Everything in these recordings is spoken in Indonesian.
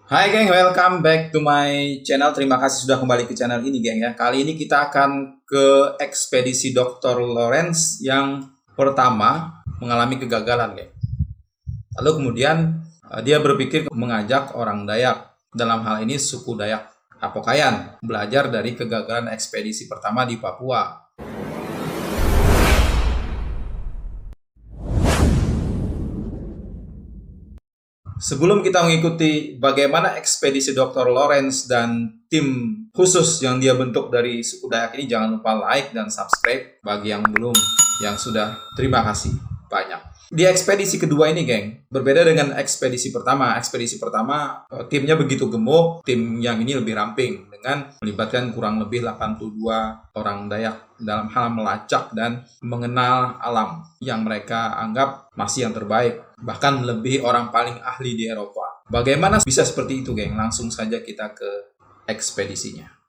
Hai geng, welcome back to my channel. Terima kasih sudah kembali ke channel ini geng ya. Kali ini kita akan ke ekspedisi Dr. Lawrence yang pertama mengalami kegagalan geng. Lalu kemudian dia berpikir mengajak orang Dayak, dalam hal ini suku Dayak Apokayan, belajar dari kegagalan ekspedisi pertama di Papua. Sebelum kita mengikuti bagaimana ekspedisi Dr. Lawrence dan tim khusus yang dia bentuk dari suku Dayak ini, jangan lupa like dan subscribe. Bagi yang belum, yang sudah, terima kasih banyak. Di ekspedisi kedua ini, geng, berbeda dengan ekspedisi pertama. Ekspedisi pertama, timnya begitu gemuk, tim yang ini lebih ramping dengan melibatkan kurang lebih 82 orang Dayak dalam hal melacak dan mengenal alam yang mereka anggap masih yang terbaik, bahkan lebih orang paling ahli di Eropa. Bagaimana bisa seperti itu, geng? Langsung saja kita ke ekspedisinya.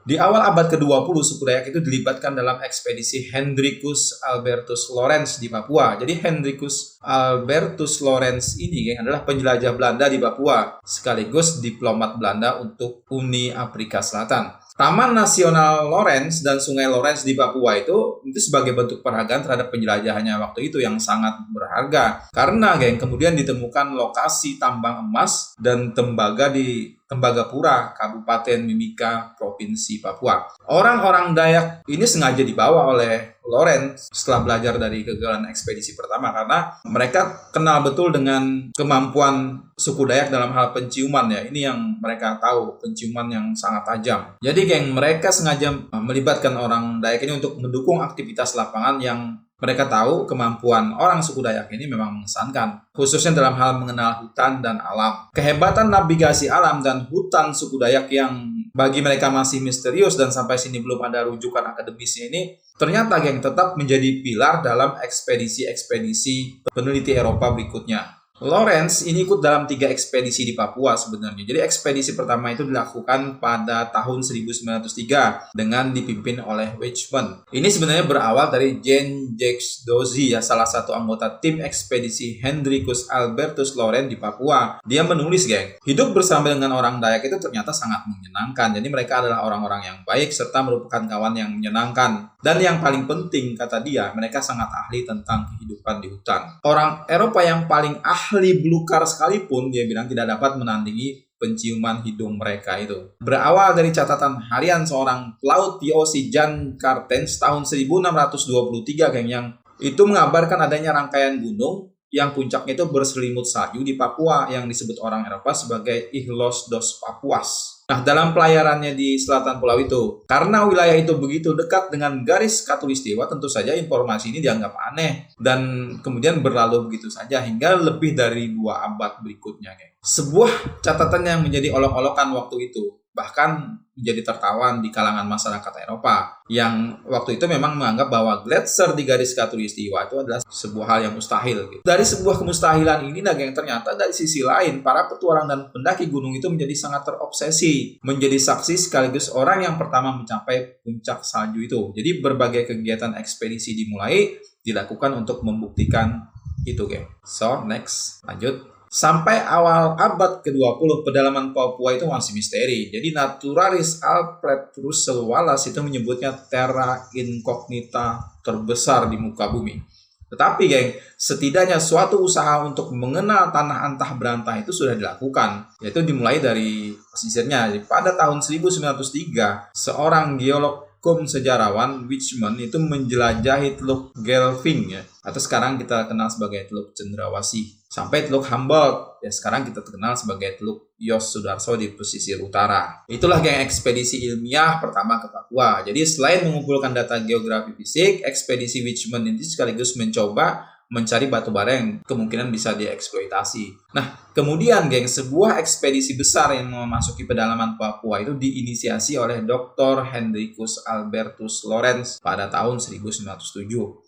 Di awal abad ke-20, suku Dayak itu dilibatkan dalam ekspedisi Hendrikus Albertus Lawrence di Papua. Jadi Hendrikus Albertus Lawrence ini adalah penjelajah Belanda di Papua, sekaligus diplomat Belanda untuk Uni Afrika Selatan. Taman Nasional Lawrence dan Sungai Lawrence di Papua itu sebagai bentuk penghargaan terhadap penjelajahannya waktu itu yang sangat berharga. Karena kemudian ditemukan lokasi tambang emas dan tembaga di Tembagapura, Kabupaten Mimika, Provinsi Papua. Orang-orang Dayak ini sengaja dibawa oleh Lawrence setelah belajar dari kegagalan ekspedisi pertama karena mereka kenal betul dengan kemampuan suku Dayak dalam hal penciuman ya. Ini yang mereka tahu, penciuman yang sangat tajam. Jadi mereka sengaja melibatkan orang Dayak ini untuk mendukung aktivitas lapangan yang mereka tahu kemampuan orang suku Dayak ini memang mengesankan, khususnya dalam hal mengenal hutan dan alam. Kehebatan navigasi alam dan hutan suku Dayak yang bagi mereka masih misterius dan sampai sini belum ada rujukan akademisnya ini, ternyata tetap menjadi pilar dalam ekspedisi-ekspedisi peneliti Eropa berikutnya. Lawrence ini ikut dalam 3 ekspedisi di Papua sebenarnya. Jadi ekspedisi pertama itu dilakukan pada tahun 1903 dengan dipimpin oleh Weizmann. Ini sebenarnya berawal dari Jean-Jacques Dozy ya, salah satu anggota tim ekspedisi Hendrikus Albertus Lawrence di Papua. Dia menulis, hidup bersama dengan orang Dayak itu ternyata sangat menyenangkan. Jadi mereka adalah orang-orang yang baik serta merupakan kawan yang menyenangkan. Dan yang paling penting, kata dia, mereka sangat ahli tentang kehidupan di hutan. Orang Eropa yang paling ahli belukar sekalipun, dia bilang, tidak dapat menandingi penciuman hidung mereka itu. Berawal dari catatan harian seorang pelaut POC Jan Cartens tahun 1623, yang itu mengabarkan adanya rangkaian gunung yang puncaknya itu berselimut salju di Papua yang disebut orang Eropa sebagai Ihlos dos Papuas. Nah, dalam pelayarannya di selatan pulau itu, karena wilayah itu begitu dekat dengan garis khatulistiwa, tentu saja informasi ini dianggap aneh dan kemudian berlalu begitu saja hingga lebih dari 2 abad berikutnya. Sebuah catatan yang menjadi olok-olokan waktu itu, bahkan menjadi tertawan di kalangan masyarakat Eropa yang waktu itu memang menganggap bahwa gletser di garis khatulistiwa itu adalah sebuah hal yang mustahil. Dari sebuah kemustahilan ini, ternyata dari sisi lain para petualang dan pendaki gunung itu menjadi sangat terobsesi, menjadi saksi sekaligus orang yang pertama mencapai puncak salju itu. Jadi berbagai kegiatan ekspedisi dimulai dilakukan untuk membuktikan itu, So, next, lanjut. Sampai awal abad ke-20, pedalaman Papua itu masih misteri. Jadi naturalis Alfred Russel Wallace itu menyebutnya terra incognita terbesar di muka bumi. Tetapi setidaknya suatu usaha untuk mengenal tanah antah berantah itu sudah dilakukan, yaitu dimulai dari pesisirnya. Pada tahun 1903, seorang geolog sejarawan Weizmann itu menjelajahi Teluk Gelving ya, atau sekarang kita kenal sebagai Teluk Cendrawasih, sampai Teluk Humboldt ya, sekarang kita kenal sebagai Teluk Yos Sudarso di pesisir utara. Itulah ekspedisi ilmiah pertama ke Papua. Jadi selain mengumpulkan data geografi fisik, ekspedisi Weizmann ini sekaligus mencoba mencari batu bara yang kemungkinan bisa dieksploitasi. Nah, kemudian sebuah ekspedisi besar yang memasuki pedalaman Papua itu diinisiasi oleh Dr. Hendrikus Albertus Lawrence pada tahun 1907.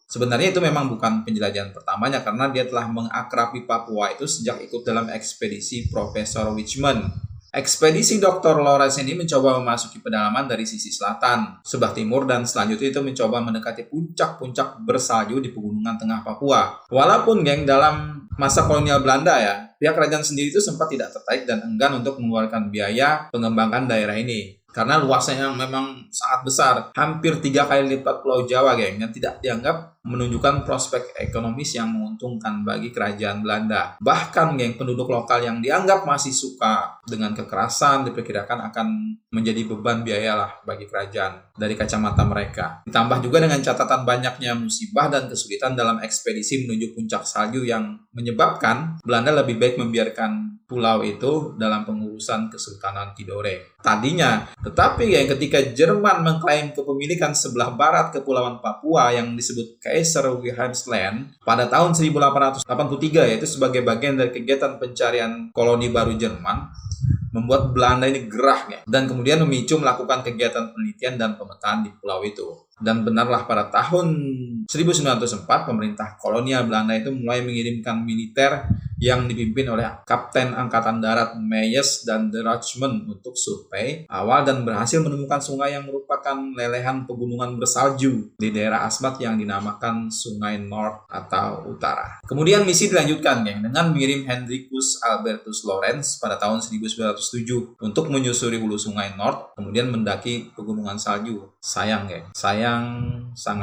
Sebenarnya itu memang bukan penjelajahan pertamanya karena dia telah mengakrabi Papua itu sejak ikut dalam ekspedisi Profesor Weizmann. Ekspedisi Dr. Lawrence ini mencoba memasuki pedalaman dari sisi selatan, sebelah timur, dan selanjutnya itu mencoba mendekati puncak-puncak bersalju di pegunungan tengah Papua. Walaupun geng, dalam masa kolonial Belanda ya, pihak kerajaan sendiri itu sempat tidak tertarik dan enggan untuk mengeluarkan biaya pengembangan daerah ini. Karena luasnya yang memang sangat besar, hampir 3 kali lipat Pulau Jawa, geng, yang tidak dianggap menunjukkan prospek ekonomis yang menguntungkan bagi kerajaan Belanda. Bahkan, geng, penduduk lokal yang dianggap masih suka dengan kekerasan diperkirakan akan menjadi beban biaya lah bagi kerajaan dari kacamata mereka. Ditambah juga dengan catatan banyaknya musibah dan kesulitan dalam ekspedisi menuju puncak salju yang menyebabkan Belanda lebih baik membiarkan pulau itu dalam pengurusan Kesultanan Tidore tadinya. Tetapi ketika Jerman mengklaim kepemilikan sebelah barat Kepulauan Papua yang disebut Kaiser Wilhelmsland pada tahun 1883, yaitu sebagai bagian dari kegiatan pencarian koloni baru Jerman, membuat Belanda ini gerah dan kemudian memicu melakukan kegiatan penelitian dan pemetaan di pulau itu. Dan benarlah pada tahun 1904 pemerintah kolonial Belanda itu mulai mengirimkan militer yang dipimpin oleh Kapten Angkatan Darat Meyers dan de Rachman untuk survei awal dan berhasil menemukan sungai yang merupakan lelehan pegunungan bersalju di daerah Asmat yang dinamakan Sungai North atau Utara. Kemudian misi dilanjutkan dengan mengirim Hendrikus Albertus Lawrence pada tahun 1907 untuk menyusuri hulu Sungai North kemudian mendaki pegunungan salju. Sangat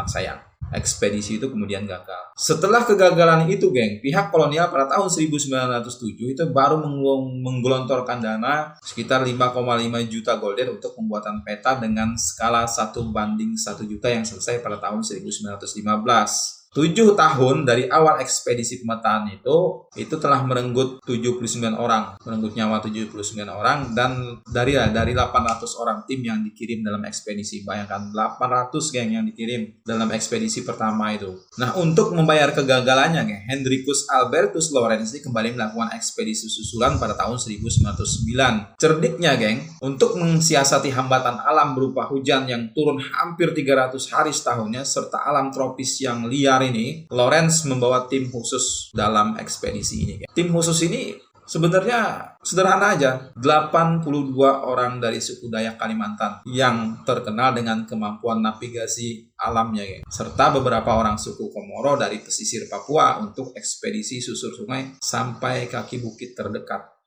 sayang. Ekspedisi itu kemudian gagal. Setelah kegagalan itu, pihak kolonial pada tahun 1907 itu baru menggelontorkan dana sekitar 5,5 juta golden untuk pembuatan peta dengan skala 1:1 juta yang selesai pada tahun 1915. 7 tahun dari awal ekspedisi pemetaan itu telah merenggut 79 orang, merenggut nyawa 79 orang, dan dari 800 orang tim yang dikirim dalam ekspedisi. Bayangkan 800 yang dikirim dalam ekspedisi pertama itu. Nah, untuk membayar kegagalannya, Hendrikus Albertus Lawrence kembali melakukan ekspedisi susulan pada tahun 1909. Cerdiknya, untuk mensiasati hambatan alam berupa hujan yang turun hampir 300 hari setahunnya serta alam tropis yang liar ini, Lawrence membawa tim khusus dalam ekspedisi ini. Tim khusus ini sebenarnya sederhana aja, 82 orang dari suku Dayak Kalimantan yang terkenal dengan kemampuan navigasi alamnya, serta beberapa orang suku Komoro dari pesisir Papua untuk ekspedisi susur sungai sampai kaki bukit terdekat.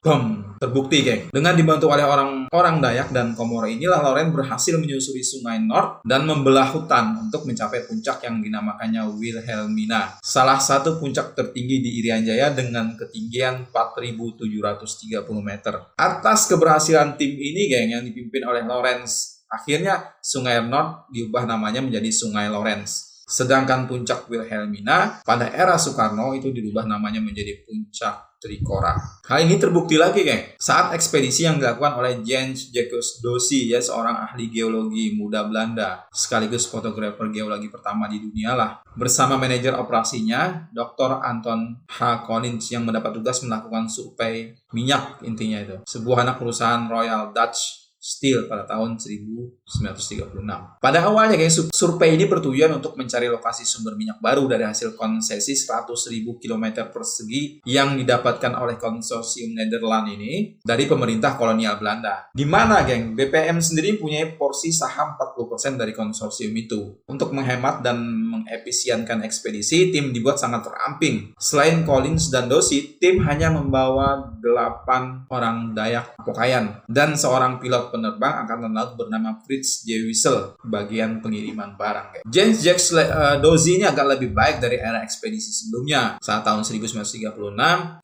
Terbukti, dengan dibantu oleh orang Dayak dan Komoro inilah Lawrence berhasil menyusuri Sungai North dan membelah hutan untuk mencapai puncak yang dinamakannya Wilhelmina, salah satu puncak tertinggi di Irian Jaya dengan ketinggian 4.730 meter. Atas keberhasilan tim ini, yang dipimpin oleh Lawrence, akhirnya Sungai North diubah namanya menjadi Sungai Lawrence. Sedangkan puncak Wilhelmina pada era Soekarno itu dirubah namanya menjadi Puncak Trikora. Hal ini terbukti lagi, saat ekspedisi yang dilakukan oleh Jens Jacques Dosy, seorang ahli geologi muda Belanda, sekaligus fotografer geologi pertama di dunia lah, bersama manajer operasinya, Dr. Anton H. Collins, yang mendapat tugas melakukan survei minyak intinya itu, sebuah anak perusahaan Royal Dutch Steel pada tahun 1936. Pada awalnya, survei ini bertujuan untuk mencari lokasi sumber minyak baru dari hasil konsesi 100.000 km persegi yang didapatkan oleh konsorsium Nederland ini dari pemerintah kolonial Belanda. Di mana, BPM sendiri punya porsi saham 40% dari konsorsium itu. Untuk menghemat dan mengefisienkan ekspedisi, tim dibuat sangat teramping. Selain Collins dan Dosy, tim hanya membawa 8 orang Dayak Pokayan dan seorang pilot penerbang angkatan laut bernama Fritz J. Wiesel bagian pengiriman barang. Jens Jacques Dosy ini agak lebih baik dari era ekspedisi sebelumnya. Saat tahun 1936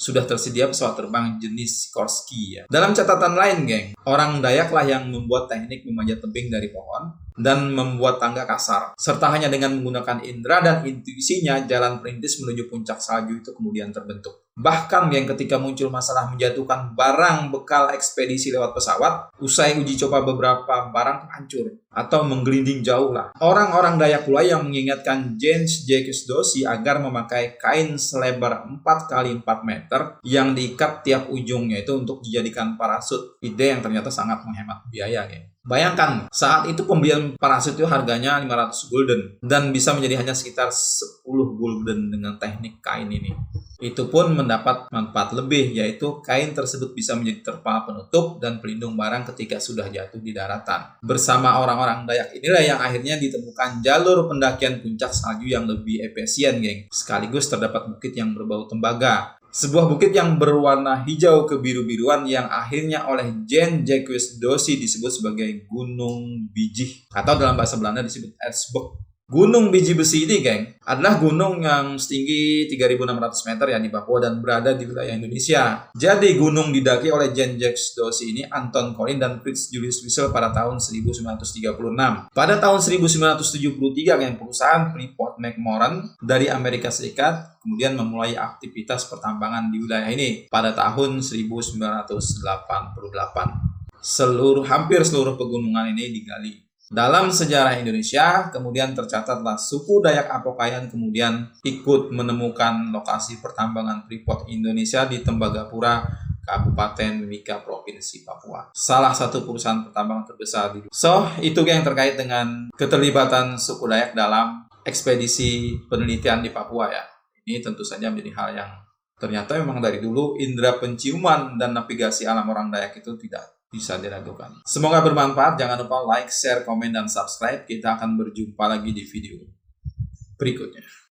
sudah tersedia pesawat terbang jenis Sikorsky. Dalam catatan lain, orang Dayak lah yang membuat teknik memanjat tebing dari pohon dan membuat tangga kasar, serta hanya dengan menggunakan indera dan intuisinya jalan perintis menuju puncak salju itu kemudian terbentuk. Bahkan ketika muncul masalah menjatuhkan barang bekal ekspedisi lewat pesawat, usai uji coba beberapa barang hancur atau menggelinding jauh lah. Orang-orang Dayak pula yang mengingatkan Jens Jacques Dosy agar memakai kain selebar 4x4 meter yang diikat tiap ujungnya itu untuk dijadikan parasut. Ide yang ternyata sangat menghemat biaya. Bayangkan, saat itu pembelian parasut itu harganya 500 gulden dan bisa menjadi hanya sekitar 10 gulden dengan teknik kain ini. Itu pun mendapat manfaat lebih, yaitu kain tersebut bisa menjadi terpal penutup dan pelindung barang ketika sudah jatuh di daratan. Bersama orang-orang Dayak inilah yang akhirnya ditemukan jalur pendakian puncak salju yang lebih efisien, geng. Sekaligus terdapat bukit yang berbau tembaga. Sebuah bukit yang berwarna hijau kebiru-biruan yang akhirnya oleh Jean-Jacques Dossy disebut sebagai Gunung Bijih, atau dalam bahasa Belanda disebut Erzberg. Gunung Biji Besi ini, geng, adalah gunung yang setinggi 3.600 meter ya di Papua dan berada di wilayah Indonesia. Jadi gunung didaki oleh Jean-Jacques Dossy ini, Anton Collin dan Fritz Julius Wissel pada tahun 1936. Pada tahun 1973, geng, perusahaan Freeport McMoran dari Amerika Serikat kemudian memulai aktivitas pertambangan di wilayah ini pada tahun 1988. Hampir seluruh pegunungan ini digali. Dalam sejarah Indonesia, kemudian tercatatlah suku Dayak Apokayan kemudian ikut menemukan lokasi pertambangan Freeport Indonesia di Tembagapura, Kabupaten Mimika, Provinsi Papua. Salah satu perusahaan pertambangan terbesar di dunia. So, itu yang terkait dengan keterlibatan suku Dayak dalam ekspedisi penelitian di Papua ya. Ini tentu saja menjadi hal yang ternyata memang dari dulu indera penciuman dan navigasi alam orang Dayak itu tidak bisa diragukan. Semoga bermanfaat. Jangan lupa like, share, komen, dan subscribe. Kita akan berjumpa lagi di video berikutnya.